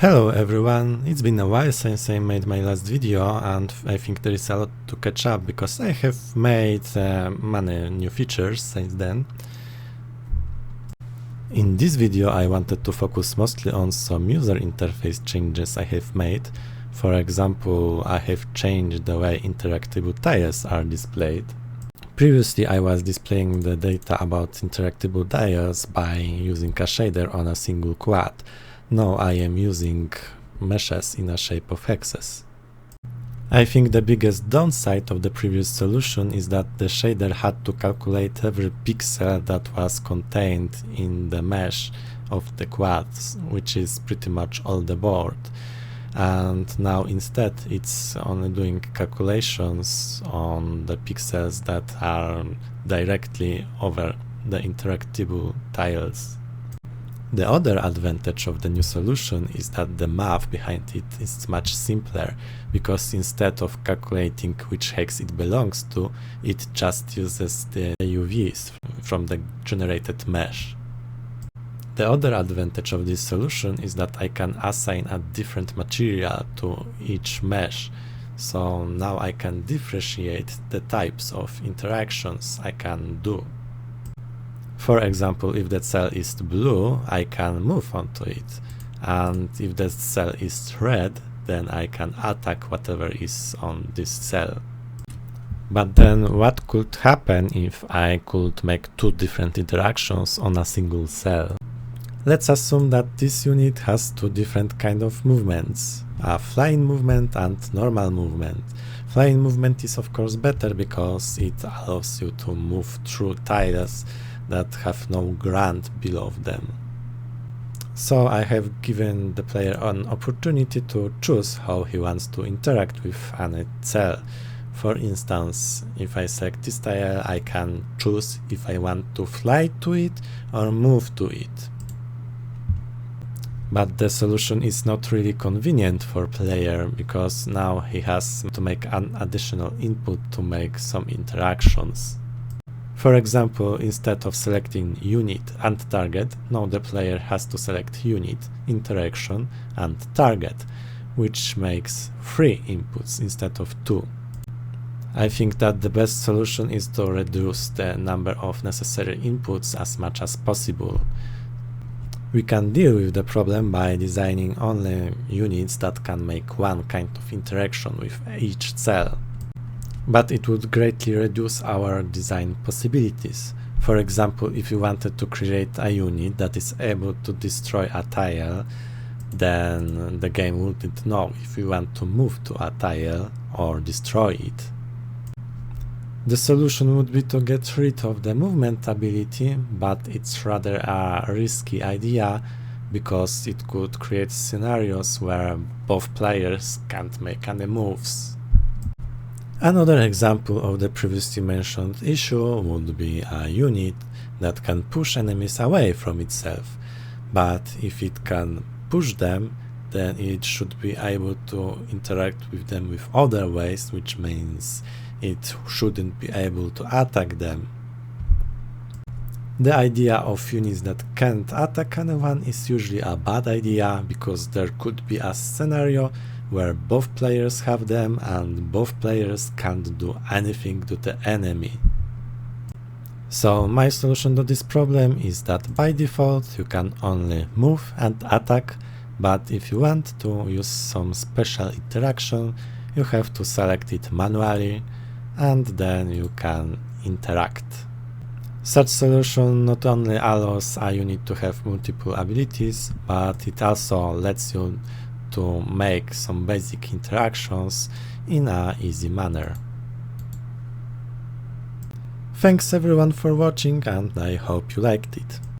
Hello everyone, it's been a while since I made my last video and I think there is a lot to catch up because I have made many new features since then. In this video I wanted to focus mostly on some user interface changes I have made. For example, I have changed the way interactable tiles are displayed. Previously I was displaying the data about interactable tiles by using a shader on a single quad. Now I am using meshes in a shape of hexes. I think the biggest downside of the previous solution is that the shader had to calculate every pixel that was contained in the mesh of the quads, which is pretty much all the board. And now instead it's only doing calculations on the pixels that are directly over the interactable tiles. The other advantage of the new solution is that the math behind it is much simpler, because instead of calculating which hex it belongs to, it just uses the UVs from the generated mesh. The other advantage of this solution is that I can assign a different material to each mesh, so now I can differentiate the types of interactions I can do. For example, if the cell is blue, I can move onto it, and if the cell is red, then I can attack whatever is on this cell. But then what could happen if I could make two different interactions on a single cell? Let's assume that this unit has two different kind of movements, a flying movement and normal movement. Flying movement is of course better because it allows you to move through tiles that have no ground below them. So I have given the player an opportunity to choose how he wants to interact with any cell. For instance, if I select this tile, I can choose if I want to fly to it or move to it. But the solution is not really convenient for player, because now he has to make an additional input to make some interactions. For example, instead of selecting unit and target, now the player has to select unit, interaction and target, which makes 3 inputs instead of 2. I think that the best solution is to reduce the number of necessary inputs as much as possible. We can deal with the problem by designing only units that can make one kind of interaction with each cell. But it would greatly reduce our design possibilities. For example, if you wanted to create a unit that is able to destroy a tile, then the game wouldn't know if you want to move to a tile or destroy it. The solution would be to get rid of the movement ability, but it's rather a risky idea because it could create scenarios where both players can't make any moves. Another example of the previously mentioned issue would be a unit that can push enemies away from itself, but if it can push them, then it should be able to interact with them with other ways, which means it shouldn't be able to attack them. The idea of units that can't attack anyone is usually a bad idea, because there could be a scenario where both players have them and both players can't do anything to the enemy. So my solution to this problem is that by default you can only move and attack, but if you want to use some special interaction, you have to select it manually, and then you can interact. Such solution not only allows a unit to have multiple abilities, but it also lets you to make some basic interactions in an easy manner. Thanks everyone for watching, and I hope you liked it.